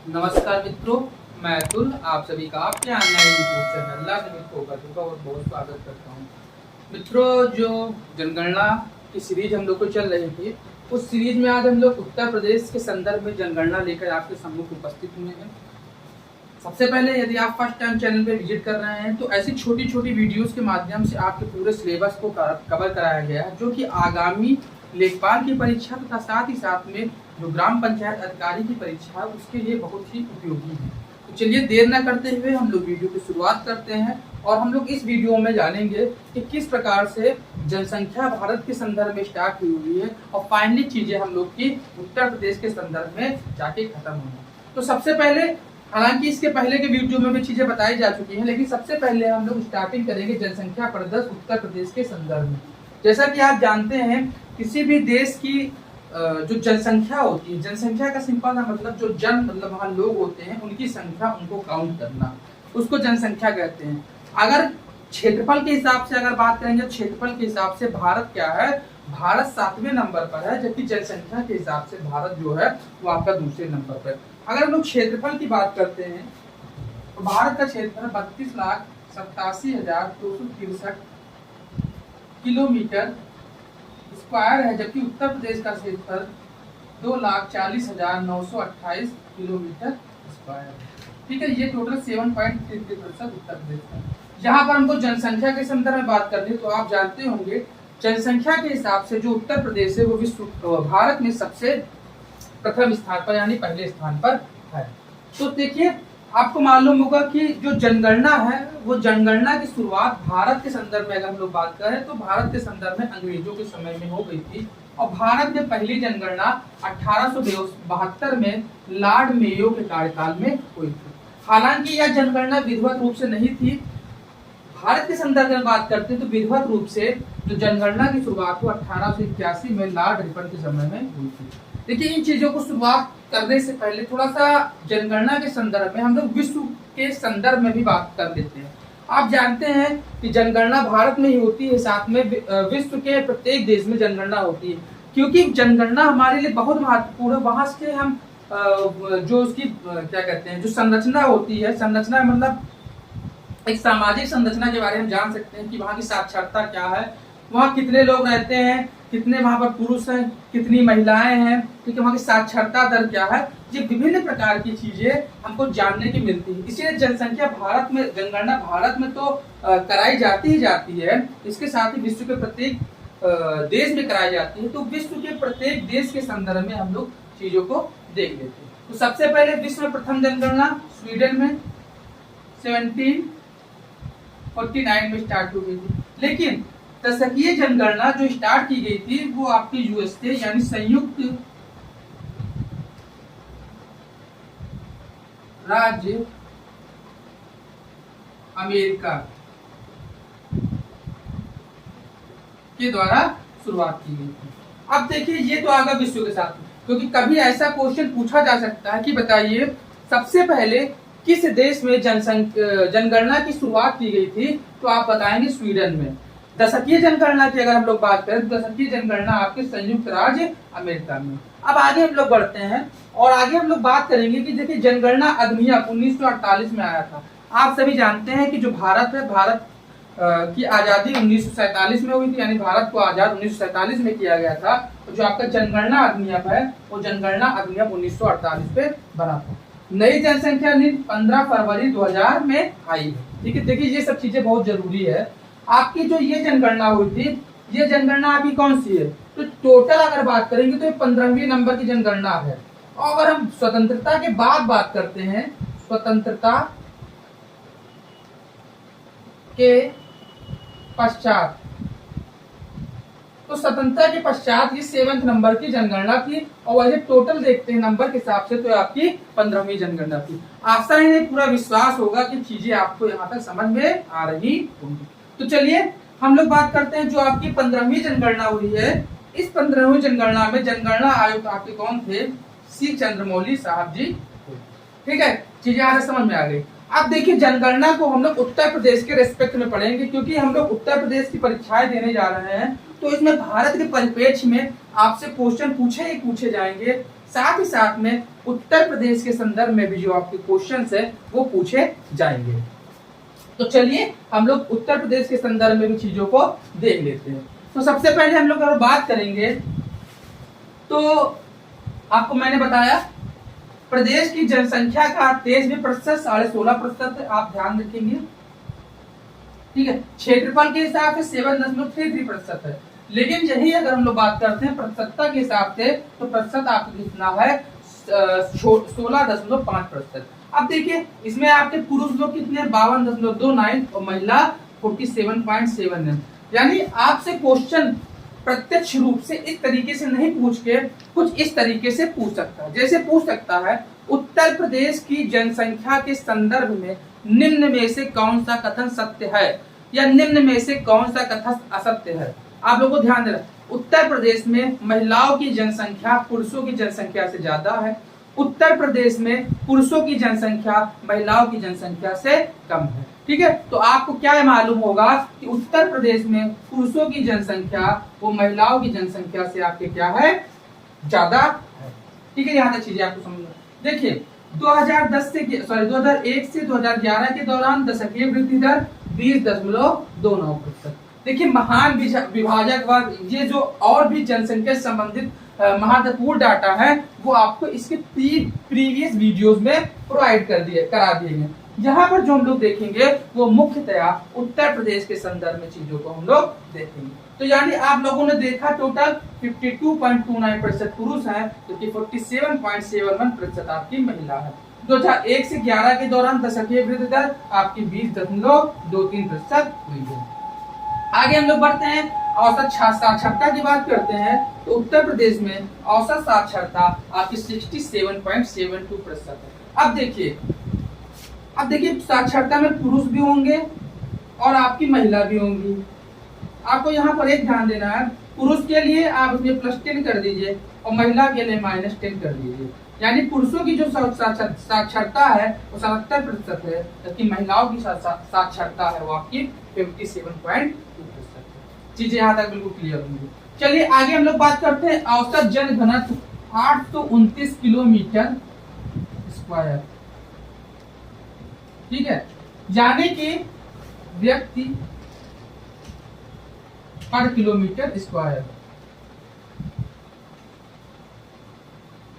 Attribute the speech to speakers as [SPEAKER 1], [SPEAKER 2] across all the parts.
[SPEAKER 1] नमस्कार मित्रों, मैं अतुल आप सभी का आपके ऑनलाइन यूट्यूब चैनल लाजमिक होगा का और बहुत स्वागत करता हूँ। मित्रों, जो जनगणना की सीरीज हम लोग को चल रही थी, उस सीरीज में आज हम लोग उत्तर प्रदेश के संदर्भ में जनगणना लेकर आपके सम्मुख उपस्थित हुए हैं। सबसे पहले यदि आप फर्स्ट टाइम चैनल पे विजिट कर रहे हैं तो ऐसी छोटी छोटी वीडियोस के माध्यम से आपके पूरे सिलेबस को कवर कराया गया है, जो कि आगामी लेखपाल की परीक्षा तथा साथ ही साथ में जो ग्राम पंचायत अधिकारी की परीक्षा है उसके लिए बहुत ही उपयोगी है। तो चलिए देर न करते हुए हम लोग वीडियो की शुरुआत करते हैं और हम लोग इस वीडियो में जानेंगे कि किस प्रकार से जनसंख्या भारत के संदर्भ में स्टार्ट हुई है और फाइनली चीजें हम लोग की उत्तर प्रदेश के संदर्भ में जाके खत्म हुई। तो सबसे पहले, हालांकि इसके पहले के वीडियो में भी चीजें बताई जा चुकी हैं, लेकिन सबसे पहले हम लोग स्टार्टिंग करेंगे जनसंख्या परिदृश्य उत्तर प्रदेश के संदर्भ में। जैसा कि आप जानते हैं, किसी भी देश की जो जनसंख्या होती है, जनसंख्या का सिंपल सा मतलब जो मतलब वहाँ लोग होते हैं उनकी संख्या, उनको काउंट करना, उसको जनसंख्या कहते हैं। अगर क्षेत्रफल के हिसाब से अगर बात करेंगे, क्षेत्रफल के हिसाब से भारत क्या है, भारत 7वें नंबर पर है, जबकि जनसंख्या के हिसाब से भारत जो है वो आपका दूसरे नंबर पर। अगर हम लोग क्षेत्रफल की बात करते हैं तो भारत का क्षेत्रफल 32,87,263 किलोमीटर स्क्वायर है, जबकि उत्तर प्रदेश का क्षेत्रफल 2,40,928 किलोमीटर स्क्वायर। ठीक है, ये टोटल 7.33% उत्तर प्रदेश का। यहाँ पर हमको जनसंख्या के संदर्भ में बात करनी है तो आप जानते होंगे जनसंख्या के हिसाब से जो उत्तर प्रदेश है वो भारत में सबसे प्रथम स्थान पर यानी पहले स्थान पर है। तो देखिए, आपको मालूम होगा कि जो जनगणना है वो जनगणना की शुरुआत भारत के संदर्भ में अगर हम लोग बात करें तो भारत के संदर्भ में अंग्रेजों के समय में हो गई थी और भारत में पहली जनगणना 1872 में लॉर्ड मेयो के कार्यकाल में हुई थी। हालांकि यह जनगणना विधिवत रूप से नहीं थी। भारत के संदर्भ में बात करते हैं तो विधिवत रूप से जो जनगणना की शुरुआत हुई 1881 में लॉर्ड रिपन के समय में हुई थी। देखिए, इन चीजों को शुरुआत करने से पहले थोड़ा सा जनगणना के संदर्भ में हम लोग विश्व के संदर्भ में भी बात कर लेते हैं। आप जानते हैं कि जनगणना भारत में ही होती है, साथ में विश्व के प्रत्येक देश में जनगणना होती है, क्योंकि जनगणना हमारे लिए बहुत महत्वपूर्ण है। वहां से हम जो उसकी क्या कहते हैं, जो संरचना होती है, संरचना मतलब एक सामाजिक संरचना के बारे में जान सकते हैं कि वहाँ की साक्षरता क्या है, वहाँ कितने लोग रहते हैं, कितने वहाँ पर पुरुष हैं, कितनी महिलाएं हैं, ठीक है, वहाँ की साक्षरता दर क्या है। ये विभिन्न प्रकार की चीजें हमको जानने की मिलती है। इसीलिए जनसंख्या भारत में, जनगणना भारत में तो कराई जाती ही जाती है, इसके साथ ही विश्व के प्रत्येक देश में कराई जाती है। तो विश्व के प्रत्येक देश के संदर्भ में हम लोग चीजों को देख लेते हैं। तो सबसे पहले विश्व में प्रथम जनगणना स्वीडन में 1749 में स्टार्ट हो गई थी, लेकिन दशकीय जनगणना जो स्टार्ट की गई थी वो आपकी यूएस थे, यानी संयुक्त राज्य अमेरिका के द्वारा शुरुआत की गई थी। अब देखिए, ये तो आगा विश्व के साथ, क्योंकि कभी ऐसा क्वेश्चन पूछा जा सकता है कि बताइए सबसे पहले किस देश में जनगणना की शुरुआत की गई थी, तो आप बताएंगे स्वीडन में। दशकीय जनगणना की अगर हम लोग बात करें तो दशकीय जनगणना आपके संयुक्त राज्य अमेरिका में। अब आगे हम लोग बढ़ते हैं और आगे हम लोग बात करेंगे कि देखिए जनगणना अधिनियम 1948 में आया था। आप सभी जानते हैं कि जो भारत है, भारत की आजादी 1947 में हुई थी, यानी भारत को आजाद 1947 में किया गया था। तो जो आपका जनगणना अधिनियम है वो जनगणना अधिनियम 1948 पे बना था। नई जनसंख्या नीति 15 फरवरी 2000 में आई है। ठीक है, देखिए ये सब चीजें बहुत जरूरी है। आपकी जो ये जनगणना हुई थी, ये जनगणना आपकी कौन सी है, तो टोटल अगर बात करेंगे तो ये 15वीं नंबर की जनगणना है। और अगर हम स्वतंत्रता के बाद बात करते हैं, स्वतंत्रता के पश्चात, तो स्वतंत्रता के पश्चात ये 7वें नंबर की जनगणना थी और वैसे टोटल देखते हैं नंबर के हिसाब से तो आपकी 15वीं जनगणना थी। आशा है पूरा विश्वास होगा कि चीजें आपको यहाँ तक समझ में आ रही होंगी। तो चलिए हम लोग बात करते हैं जो आपकी 15वीं जनगणना हुई है। इस 15वीं जनगणना में जनगणना आयुक्त आपके कौन थे, सी चंद्रमौली साहब जी। ठीक है, चीजें आगे समझ में आ गई। अब देखिए जनगणना को हम लोग उत्तर प्रदेश के रेस्पेक्ट में पढ़ेंगे, क्योंकि हम लोग उत्तर प्रदेश की परीक्षाएं देने जा रहे हैं, तो इसमें भारत के परिप्रेक्ष्य में आपसे क्वेश्चन पूछे ही पूछे जाएंगे। साथ ही साथ में उत्तर प्रदेश के संदर्भ में भी जो आपके क्वेश्चन है वो पूछे जाएंगे। तो चलिए हम लोग उत्तर प्रदेश के संदर्भ में भी चीजों को देख लेते हैं। तो सबसे पहले हम लोग अगर बात करेंगे तो आपको मैंने बताया प्रदेश की जनसंख्या का 23% 16.5% आप ध्यान रखेंगे, ठीक है। क्षेत्रफल के हिसाब से 7.33% है, लेकिन यही अगर हम लोग बात करते हैं प्रतिशतता के हिसाब से तो प्रतिशत आपको कितना है 16.5%। अब देखिए इसमें आपके पुरुष लोग कितने 52.29 और महिला 47.7 है। यानी आपसे क्वेश्चन प्रत्यक्ष रूप से इस तरीके से नहीं पूछ के कुछ इस तरीके से पूछ सकता है। जैसे पूछ सकता है उत्तर प्रदेश की जनसंख्या के संदर्भ में निम्न में से कौन सा कथन सत्य है या निम्न में से कौन सा कथन असत्य है। आप लोगों को ध्यान देना, उत्तर प्रदेश में महिलाओं की जनसंख्या पुरुषों की जनसंख्या से ज्यादा है, उत्तर प्रदेश में पुरुषों की जनसंख्या महिलाओं की जनसंख्या से कम है, ठीक है। तो आपको क्या मालूम होगा कि उत्तर प्रदेश में पुरुषों की जनसंख्या वो महिलाओं की जनसंख्या से आपके क्या है ज्यादा है, ठीक है। यहाँ तक चीजें आपको समझना। देखिए 2001 से 2011 के दौरान दशकीय वृद्धि दर 20.29%। देखिए महान विभाजक वर्ग ये जो और भी जनसंख्या संबंधित महत्वपूर्ण डाटा है वो आपको इसके प्रीवियस वीडियोस में प्रोवाइड करा दिए गए। यहाँ पर जो हम लोग देखेंगे वो मुख्यतया उत्तर प्रदेश के संदर्भ में चीजों को हम लोग देखेंगे। तो यानी आप लोगों ने देखा टोटल 52.29% पुरुष हैं जबकि 47.71% आपकी महिला है। 2001 से 11 के दौरान दशकीय वृद्धि दर आपकी 20.23% हुई है। आगे हम लोग बढ़ते हैं, औसत साक्षरता की बात करते हैं तो उत्तर प्रदेश में औसत साक्षरता आपकी 67.72% है। अब देखिए साक्षरता में पुरुष भी होंगे और आपकी महिला भी होंगी। आपको यहाँ पर एक ध्यान देना है, पुरुष के लिए आप इसमें +10 कर दीजिए और महिला के लिए -10 कर दीजिए। यानी पुरुषों की जो साक्षरता है वो 77% है जबकि महिलाओं की साक्षरता है वो आपकी 57.2%। चीजें यहाँ तक बिल्कुल क्लियर होंगी। चलिए आगे हम लोग बात करते हैं औसत जन घनत्व 829 किलोमीटर स्क्वायर, ठीक है। यानी कि व्यक्ति पर किलोमीटर स्क्वायर।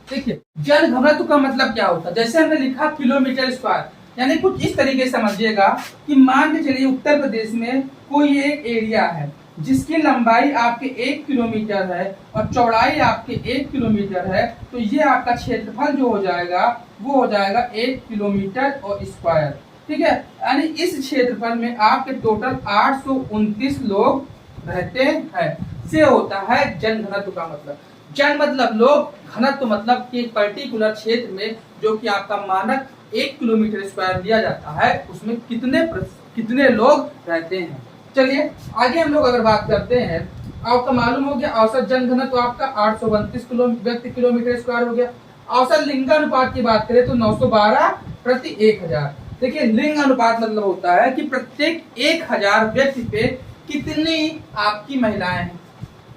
[SPEAKER 1] देखिए जन घनत्व का मतलब क्या होता है, जैसे हमने लिखा किलोमीटर स्क्वायर, यानी कुछ इस तरीके से समझिएगा कि मान के चलिए उत्तर प्रदेश में कोई एक एरिया है जिसकी लंबाई आपके 1 किलोमीटर है और चौड़ाई आपके 1 किलोमीटर है, तो ये आपका क्षेत्रफल जो हो जाएगा वो हो जाएगा 1 किलोमीटर और स्क्वायर, ठीक है। यानी इस क्षेत्रफल में आपके टोटल 829 लोग रहते हैं। से होता है जन घनत्व का मतलब। जन मतलब लोग, घनत्व मतलब कि पर्टिकुलर क्षेत्र में जो कि आपका मानक 1 किलोमीटर स्क्वायर दिया जाता है उसमें कितने लोग रहते हैं। चलिए आगे हम लोग अगर बात करते हैं, आपका मालूम हो गया औसत जन घनत्व आपका 832 व्यक्ति किलोमीटर स्क्वायर हो गया। औसत लिंगानुपात की बात करें तो 912 प्रति 1000। देखिए लिंग अनुपात मतलब होता है कि प्रत्येक 1000 व्यक्ति पे कितनी आपकी महिलाएं हैं।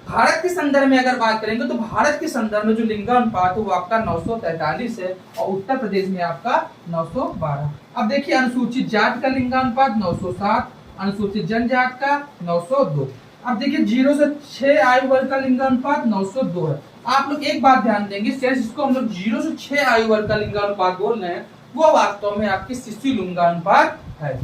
[SPEAKER 1] भारत के संदर्भ में अगर बात करेंगे तो भारत के संदर्भ में जो लिंगानुपात है वो आपका 943 है और उत्तर प्रदेश में आपका 912। अब देखिए अनुसूचित जाति का लिंगानुपात 907, अनुसूचित जनजाति का 902। अब देखिए 0 से 6 आयु वर्ग का लिंगानुपात 902 है। आप लोग एक बात ध्यान देंगे, जिसको हम लोग 0 से 6 आयु वर्ग का लिंगानुपात बोल रहे हैं वो वास्तव में आपकी शिशु लिंगानुपात है।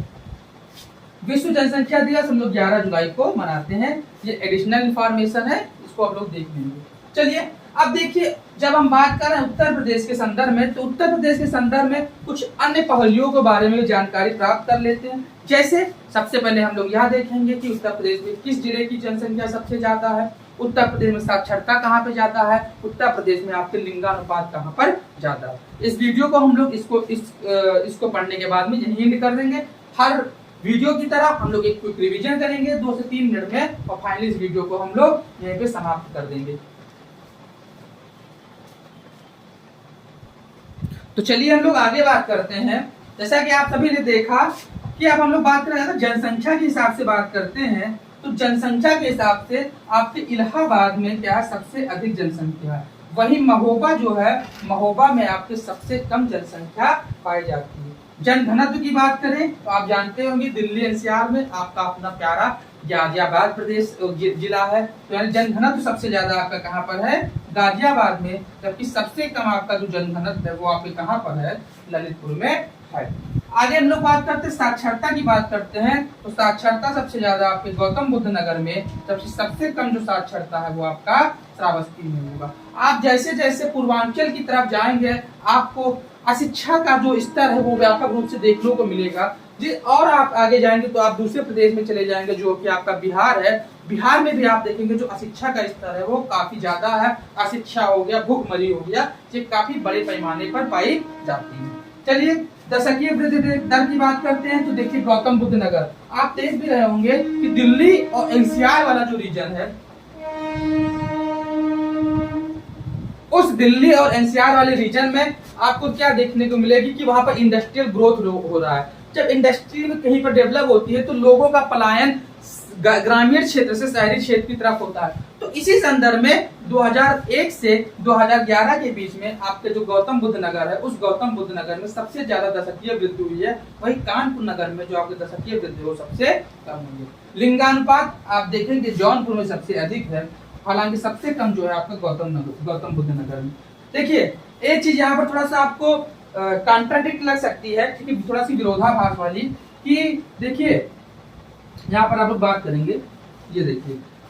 [SPEAKER 1] विश्व जनसंख्या दिवस हम लोग 11 जुलाई को मनाते हैं, ये एडिशनल इंफॉर्मेशन है, इसको आप लोग देख लेंगे। चलिए अब देखिए जब हम बात कर रहे हैं उत्तर प्रदेश के संदर्भ में तो उत्तर प्रदेश के संदर्भ में कुछ अन्य पहलुओं के बारे में जानकारी प्राप्त कर लेते हैं। जैसे सबसे पहले हम लोग यह देखेंगे कि उत्तर प्रदेश में किस जिले की जनसंख्या सबसे ज्यादा है, उत्तर प्रदेश में साक्षरता कहाँ पे ज्यादा है, उत्तर प्रदेश में आपके लिंगानुपात कहाँ पर ज्यादा है। इस वीडियो को हम लोग इसको पढ़ने के बाद में यही कर देंगे। हर वीडियो की तरह हम लोग एक क्विक रिवीजन करेंगे 2 से 3 मिनट में और फाइनली इस वीडियो को हम लोग यहीं पे समाप्त कर देंगे। तो चलिए हम लोग आगे बात करते हैं। जैसा कि आप सभी ने देखा कि अब हम लोग बात कर रहे हैं जनसंख्या के हिसाब से बात करते हैं, तो जनसंख्या के हिसाब से आपके इलाहाबाद में क्या सबसे अधिक जनसंख्या है। वही महोबा जो है, महोबा में आपके सबसे कम जनसंख्या पाई जाती है। जनघनत्व की बात करें तो आप जानते होंगे दिल्ली एनसीआर में आपका अपना प्यारा गाजियाबाद प्रदेश जिला है, तो यानी जनघनत्व सबसे ज्यादा आपका कहाँ पर है, गाजियाबाद में, जबकि सबसे कम आपका जो जनघनत्व है वो आपके कहाँ पर है, ललितपुर में है। आगे हम लोग बात करते हैं साक्षरता की बात करते हैं, तो साक्षरता सबसे ज्यादा आपके गौतम बुद्ध नगर में, जबकि सबसे कम जो साक्षरता है वो आपका श्रावस्ती में होगा। आप जैसे जैसे पूर्वांचल की तरफ जाएंगे आपको अशिक्षा का जो स्तर है वो व्यापक रूप से देखने को मिलेगा। जी, और आप आगे जाएंगे तो आप दूसरे प्रदेश में चले जाएंगे जो कि आपका बिहार है। बिहार में भी आप देखेंगे जो अशिक्षा का स्तर है वो काफी ज्यादा है। अशिक्षा हो गया, भूखमरी हो गया, ये काफी बड़े पैमाने पर पाई जाती है। चलिए दशकीय वृद्धि दर की बात करते हैं, तो देखिए गौतम बुद्ध नगर, आप देख भी रहे होंगे कि दिल्ली और एनसीआर वाला जो रीजन है, उस दिल्ली और एनसीआर वाले रीजन में आपको क्या देखने को मिलेगी कि वहां पर इंडस्ट्रियल ग्रोथ हो रहा है। जब इंडस्ट्री में कहीं पर डेवलप होती है तो लोगों का पलायन ग्रामीण क्षेत्र से शहरी क्षेत्र की तरफ होता है। तो इसी संदर्भ में 2001 से 2011 के बीच में आपके जो गौतम बुद्ध नगर है, उस गौतम बुद्ध नगर में सबसे ज्यादा दशकीय वृद्धि हुई है। वही कानपुर नगर में जो आपके दशकीय वृद्धि वो सबसे कम हुई है। लिंगानुपात आप देखेंगे जौनपुर में सबसे अधिक है, हालांकि सबसे कम जो है आपका गौतम बुद्ध नगर में। देखिए एक चीज यहाँ पर थोड़ा सा आपको कॉन्ट्राडिक्ट लग सकती है, क्योंकि थोड़ा सी विरोधाभास वाली, कि देखिए यहाँ पर आप लोग बात करेंगे, ये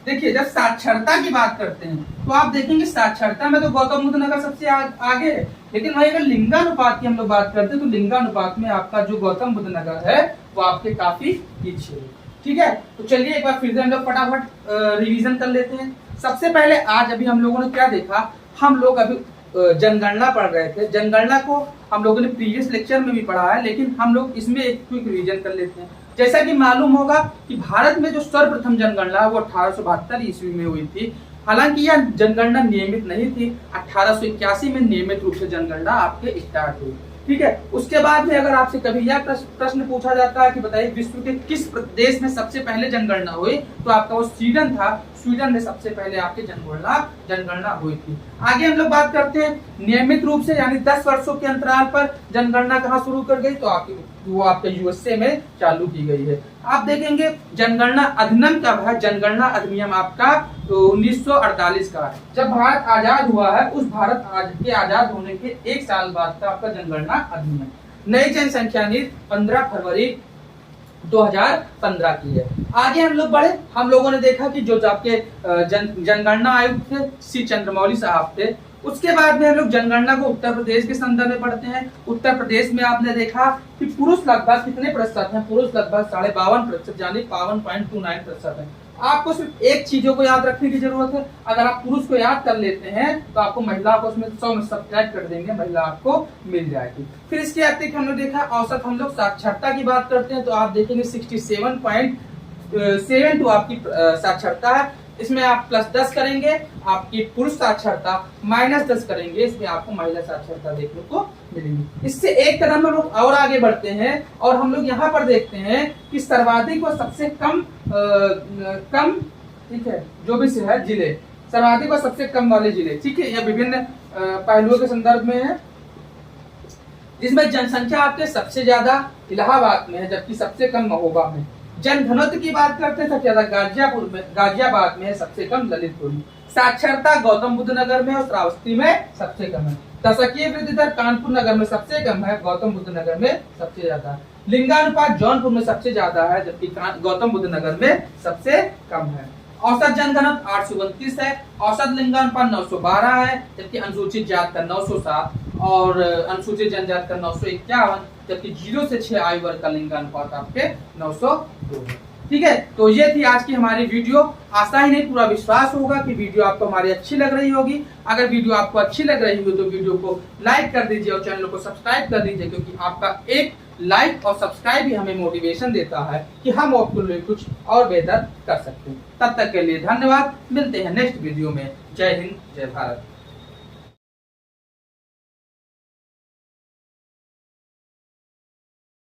[SPEAKER 1] देखिए जब साक्षरता की बात करते हैं तो आप देखेंगे साक्षरता में तो गौतम बुद्ध नगर सबसे आगे है, लेकिन वही अगर लिंगानुपात की हम लोग बात करते हैं तो लिंगानुपात में आपका जो गौतम बुद्ध नगर है वो आपके काफी पीछे है। ठीक है, तो चलिए एक बार फिर से हम लोग फटाफट रिवीजन कर लेते हैं। सबसे पहले आज अभी हम लोगों ने क्या देखा, हम लोग अभी जनगणना पढ़ रहे थे। जनगणना को हम लोगों ने प्रीवियस लेक्चर में भी पढ़ा है, लेकिन हम लोग इसमें एक क्विक रिवीजन कर लेते हैं। जैसा कि मालूम होगा कि भारत में जो सर्वप्रथम जनगणना वो 1872 ईस्वी में हुई थी। हालांकि यह जनगणना नियमित नहीं थी, 1881 में नियमित रूप से जनगणना आपके स्टार्ट हुई। ठीक है, उसके बाद में अगर आपसे कभी यह प्रश्न पूछा जाता है कि बताइए विश्व के किस देश में सबसे पहले जनगणना हुई, तो आपका वो स्वीडन था। स्वीडन में सबसे पहले आपकी जनगणना हुई थी। आगे हम लोग बात करते हैं नियमित रूप से यानी 10 वर्षों के अंतराल पर जनगणना कहाँ शुरू कर गई, तो वो आपके यूएसए में चालू की गई है। आप देखेंगे जनगणना अधिनियम कब है, जनगणना अधिनियम आपका 1948 का है। जब भारत आजाद हुआ है, उस भारत के आजाद होने के 1 साल बाद का आपका जनगणना अधिनियम। नई जनसंख्या नीति 15 फरवरी 2015 की है। आगे हम लोग बढ़े, हम लोगों ने देखा कि जो आपके जनगणना आयुक्त थे सी चंद्रमौली साहब थे। उसके बाद में हम लोग जनगणना को उत्तर प्रदेश के संदर्भ में पढ़ते हैं। उत्तर प्रदेश में आपने देखा कि पुरुष लगभग कितने प्रतिशत हैं, पुरुष लगभग 52.5% यानी 52.29% है। आपको सिर्फ एक चीजों को याद रखने की जरूरत है, अगर आप पुरुष को याद कर लेते हैं तो आपको महिला को उसमें 100 में सब्ट्रैक्ट कर देंगे, महिला आपको मिल जाएगी। फिर इसके अतिरिक्त हमने देखा औसत हम लोग साक्षरता की बात करते हैं तो आप देखेंगे 67.72 आपकी साक्षरता है। इसमें आप +10 करेंगे आपकी पुरुष साक्षरता, -10 करेंगे इसमें आपको महिला साक्षरता देखने को मिलेगी। इससे एक कदम हम लोग और आगे बढ़ते हैं और हम लोग यहाँ पर देखते हैं कि सर्वाधिक व सबसे कम ठीक है जो भी है जिले, सर्वाधिक व सबसे कम वाले जिले, ठीक है, यह विभिन्न पहलुओं के संदर्भ में है। जिसमें जनसंख्या आपके सबसे ज्यादा इलाहाबाद में है, जबकि सबसे कम महोबा में। जनघनत्व की बात करते हैं सबसे ज्यादा गाजियाबाद में है, सबसे कम ललितपुर में। साक्षरता गौतम बुद्ध नगर में और श्रावस्ती में सबसे कम है। दशकीय वृद्धि दर कानपुर नगर में सबसे कम है, गौतम बुद्ध नगर में सबसे ज्यादा है। लिंगानुपात जौनपुर में सबसे ज्यादा है, जबकि गौतम बुद्ध नगर में सबसे कम है। औसत जनघनत्व 829 है, औसत लिंगानुपात 912 है, जबकि अनुसूचित जाति का 907 और अनुसूचित जनजाति का 951, जबकि 0 से 6 आयु वर्ग का लिंगानुपात आपके 902 है। ठीक है, तो ये थी आज की हमारी वीडियो। आशा ही नहीं पूरा विश्वास होगा कि वीडियो आपको हमारी अच्छी लग रही होगी। अगर वीडियो आपको अच्छी लग रही हो तो वीडियो को लाइक कर दीजिए और चैनल को सब्सक्राइब कर दीजिए, क्योंकि आपका एक लाइक और सब्सक्राइब ही हमें मोटिवेशन देता है कि हम आपके लिए कुछ और बेहतर कर सकते हैं। तब तक के लिए धन्यवाद, मिलते हैं नेक्स्ट वीडियो में। जय हिंद, जय भारत।